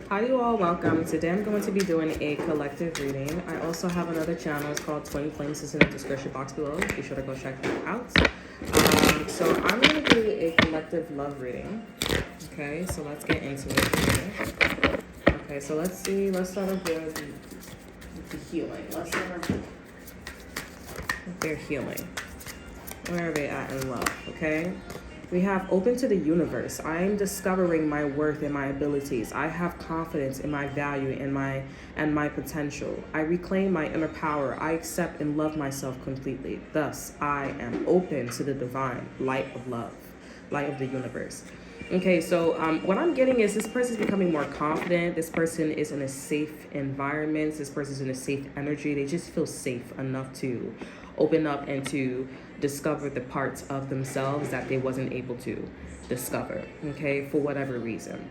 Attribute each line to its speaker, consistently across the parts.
Speaker 1: Hi, you all. Welcome. Today I'm going to be doing a collective reading. I also have another channel. It's called Twin Flames. It's in the description box below. Be sure to go check that out. So I'm going to do a collective love reading. Okay, so let's get into it here. Okay, so let's see. Let's start off with the healing. Let's start off with their healing. Where are they at in love? Okay. We have open to the universe. I am discovering my worth and my abilities. I have confidence in my value and my potential. I reclaim my inner power. I accept and love myself completely. Thus, I am open to the divine light of love, light of the universe. Okay, so what I'm getting is this person is becoming more confident. This person is in a safe environment. This person is in a safe energy. They just feel safe enough to open up and to discover the parts of themselves that they wasn't able to discover, okay, for whatever reason.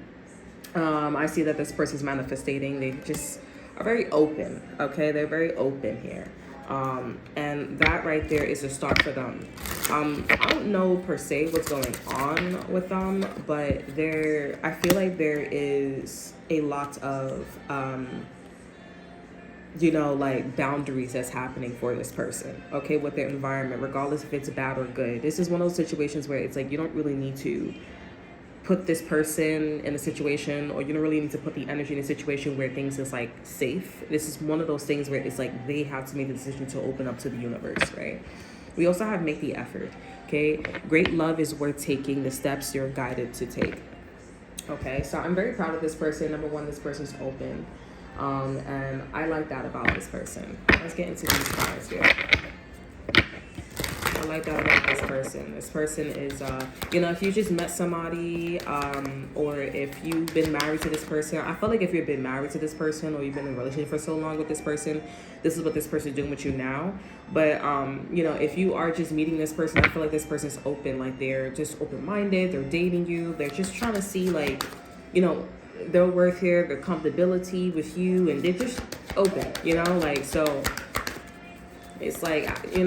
Speaker 1: I see that this person's manifesting. They just are very open, okay? They're very open here. And that right there is a start for them. I don't know per se what's going on with them, but I feel like there is a lot of, like boundaries that's happening for this person, okay, with their environment, regardless if it's bad or good. This is one of those situations where it's like you don't really need to put this person in a situation, or you don't really need to put the energy in a situation where things is like safe. This is one of those things where it's like they have to make the decision to open up to the universe, right? We also have make the effort, okay? Great love is worth taking the steps you're guided to take. Okay, so I'm very proud of this person. Number one, this person's open. And I like that about this person. Let's get into these cards here. I like that about this person. This person is, if you just met somebody, or if you've been married to this person, I feel like if you've been married to this person or you've been in a relationship for so long with this person, this is what this person is doing with you now. But, if you are just meeting this person, I feel like this person's open. Like they're just open-minded. They're dating you. They're just trying to see their worth here, their comfortability with you, and they're just open, so it's like, be in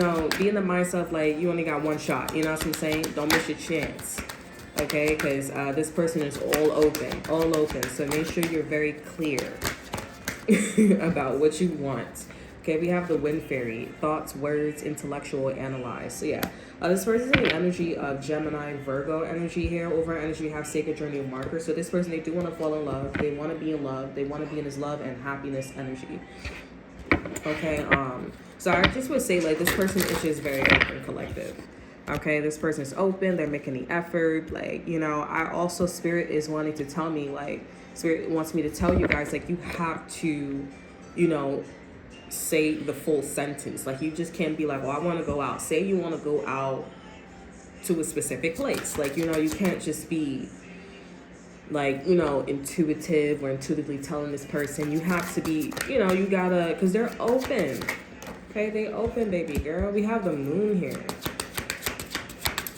Speaker 1: the mindset of like, you only got one shot, you know what I'm saying? Don't miss your chance, okay? Because this person is all open, so make sure you're very clear about what you want. Okay, we have the Wind Fairy, thoughts, words, intellectual, analyze. So yeah, this person is in the energy of Gemini, Virgo energy here. Over energy, we have Sacred Journey Marker. So this person, they do want to fall in love. They want to be in love. They want to be in this love and happiness energy. Okay, so I just would say like this person is just very open, collective. Okay, this person is open. They're making the effort. Like, I also, Spirit is wanting to tell me, like, Spirit wants me to tell you guys, like, you have to, say the full sentence. Like, you just can't be like, I want to go out. Say you want to go out to a specific place. Like, you can't just be like, intuitive or intuitively telling this person. You have to be, you gotta, because they're open. Okay, they open, baby girl. We have the Moon here.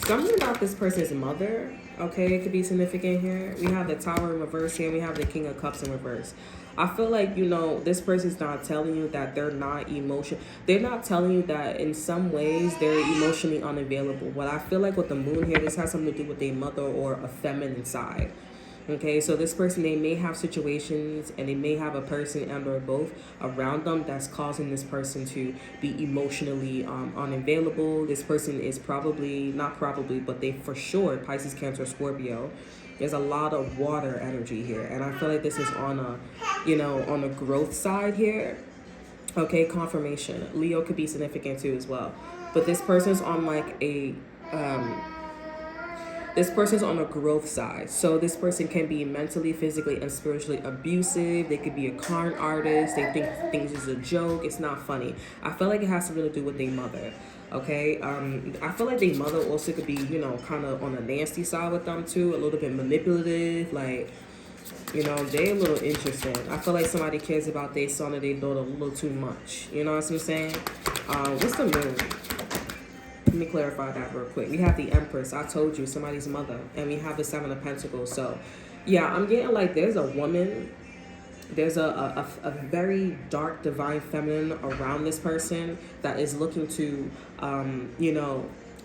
Speaker 1: Something about this person's mother, okay, it could be significant here. We have the Tower in reverse here. We have the King of Cups in reverse. I feel like, this person's not telling you that they're not emotional. They're not telling you that in some ways they're emotionally unavailable. But I feel like with the Moon here, this has something to do with a mother or a feminine side. Okay, so this person, they may have situations and they may have a person and or both around them that's causing this person to be emotionally unavailable. This person is but they for sure, Pisces, Cancer, Scorpio. There's a lot of water energy here. And I feel like this is on a growth side here. Okay, confirmation. Leo could be significant too as well. But this person's on like this person's on a growth side. So this person can be mentally, physically, and spiritually abusive. They could be a con artist. They think things is a joke. It's not funny. I feel like it has something to do with their mother. Okay, I feel like their mother also could be, kind of on the nasty side with them too. A little bit manipulative. Like, they're a little interesting. I feel like somebody cares about their son or their daughter a little too much. You know what I'm saying? What's the Moon? Let me clarify that real quick. We have the Empress. I told you, somebody's mother. And we have the Seven of Pentacles. So, yeah, I'm getting like there's a woman. There's a very dark, divine feminine around this person that is looking to,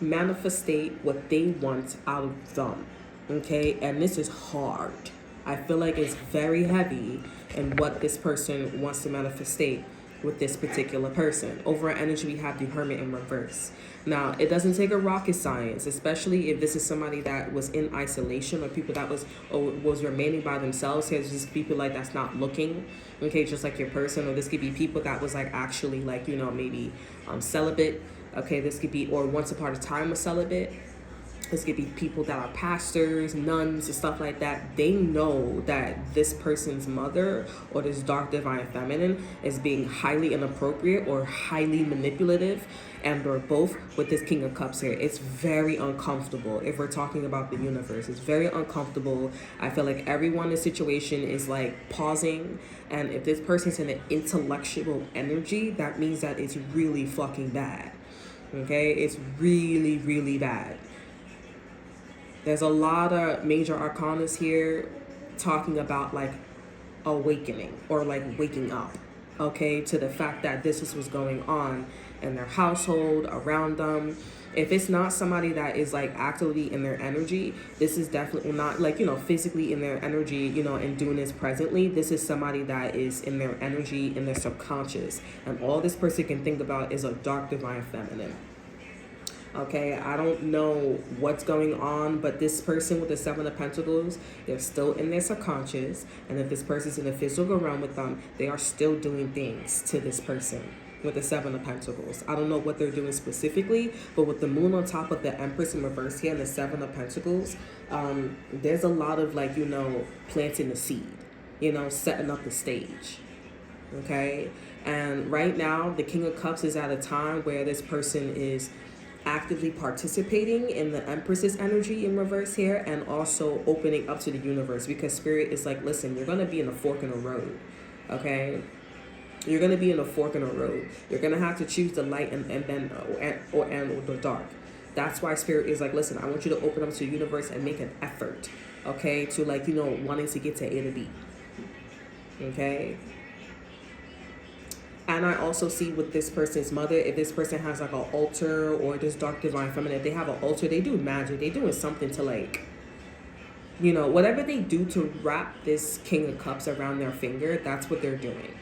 Speaker 1: manifestate what they want out of them. Okay? And this is hard. I feel like it's very heavy in what this person wants to manifestate with this particular person. Over energy, we have the Hermit in reverse. Now, it doesn't take a rocket science, especially if this is somebody that was in isolation, or people that was remaining by themselves. Here's just people like that's not looking, okay, just like your person. Or this could be people that was like actually like, you know, maybe celibate. Okay, this could be, or once upon a time was celibate. This could be people that are pastors, nuns, and stuff like that. They know that this person's mother or this dark divine feminine is being highly inappropriate or highly manipulative, and or both with this King of Cups here. It's very uncomfortable if we're talking about the universe. It's very uncomfortable. I feel like everyone in the situation is like pausing, and if this person's in an intellectual energy, that means that it's really fucking bad. Okay, it's really, really bad. There's a lot of major arcanas here talking about like awakening or like waking up, okay, to the fact that this is what's going on in their household, around them. If it's not somebody that is like actively in their energy, this is definitely not like, you know, physically in their energy, you know, and doing this presently. This is somebody that is in their energy, in their subconscious. And all this person can think about is a dark divine feminine. Okay, I don't know what's going on, but this person with the Seven of Pentacles, they're still in their subconscious. And if this person's in the physical realm with them, they are still doing things to this person with the Seven of Pentacles. I don't know what they're doing specifically, but with the moon on top of the Empress in reverse here and the Seven of Pentacles, there's a lot of like, you know, planting the seed, you know, setting up the stage. Okay, and right now, the King of Cups is at a time where this person is actively participating in the Empress's energy in reverse here, and also opening up to the universe, because Spirit is like, listen, you're going to be in a fork in the road, okay? You're going to be in a fork in the road. You're going to have to choose the light and then or the dark. That's why Spirit is like, listen, I want you to open up to the universe and make an effort, okay, to like, you know, wanting to get to A to B, okay? And I also see with this person's mother, if this person has like an altar, or this dark divine feminine, if they have an altar, they do magic. They're doing something to like, you know, whatever they do to wrap this King of Cups around their finger, that's what they're doing.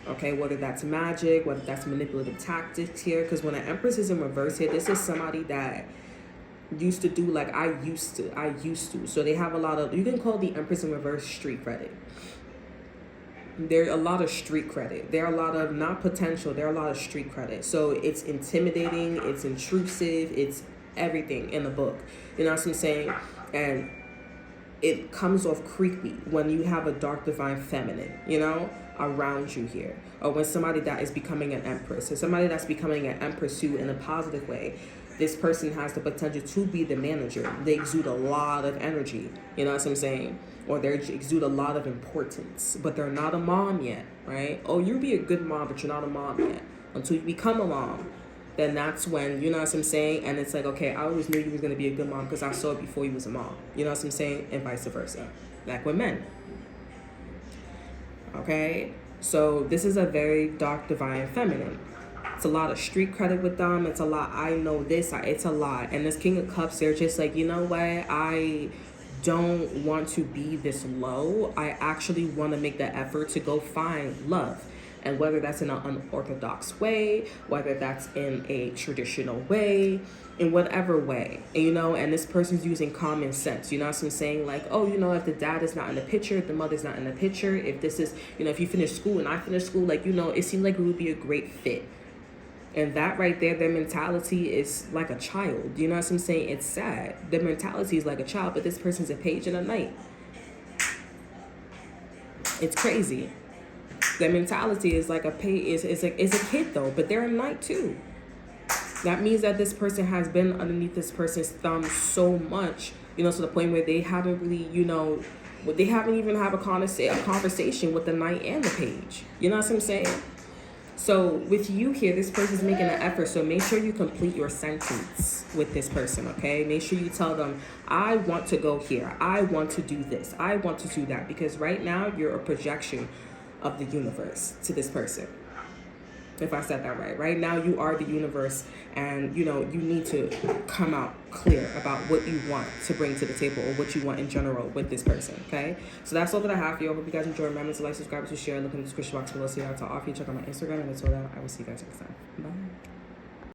Speaker 1: Okay, whether that's magic, whether that's manipulative tactics here. Because when an Empress is in reverse here, this is somebody that used to do like I used to. So they have a lot of, you can call the Empress in reverse street credit. There are a lot of street credit. There are a lot of, not potential, there are a lot of street credit. So it's intimidating, it's intrusive, it's everything in the book. You know what I'm saying? And it comes off creepy when you have a dark divine feminine, you know, around you here. Or when somebody that is becoming an Empress, or somebody that's becoming an Empress too in a positive way. This person has the potential to be the manager. They exude a lot of energy, you know what I'm saying? Or they exude a lot of importance, but they're not a mom yet, right? Oh, you'll be a good mom, but you're not a mom yet. Until you become a mom, then that's when, you know what I'm saying? And it's like, okay, I always knew you was going to be a good mom because I saw it before you was a mom. You know what I'm saying? And vice versa. Like with men. Okay? So this is a very dark divine feminine. It's a lot of street credit with them. It's a lot, I know this, it's a lot. And this King of Cups, they're just like, you know what? I don't want to be this low. I actually want to make the effort to go find love. And whether that's in an unorthodox way, whether that's in a traditional way, in whatever way, and, you know, and this person's using common sense, you know what I'm saying? Like, oh, you know, if the dad is not in the picture, if the mother's not in the picture, if this is, you know, if you finish school and I finish school, like, you know, it seemed like it would be a great fit. And that right there, their mentality is like a child. You know what I'm saying? It's sad. Their mentality is like a child, but this person's a page in a night. It's crazy. Their mentality is like a page, is a kid though, but they're a knight too. That means that this person has been underneath this person's thumb so much, you know, to the point where they haven't really, you know, they haven't even had a conversation with the knight and the page. You know what I'm saying? So with you here, this person's making an effort. So make sure you complete your sentence with this person, okay? Make sure you tell them, I want to go here. I want to do this. I want to do that. Because right now, you're a projection of the universe to this person. if I said that right. Right now, you are the universe, and you know you need to come out clear about what you want to bring to the table or what you want in general with this person. Okay, so that's all that I have for you. I hope you guys enjoy. Remember to like, subscribe, to share. Look in the description box below. See how to offer you. Check out my Instagram, and until then, I will see you guys next time. Bye.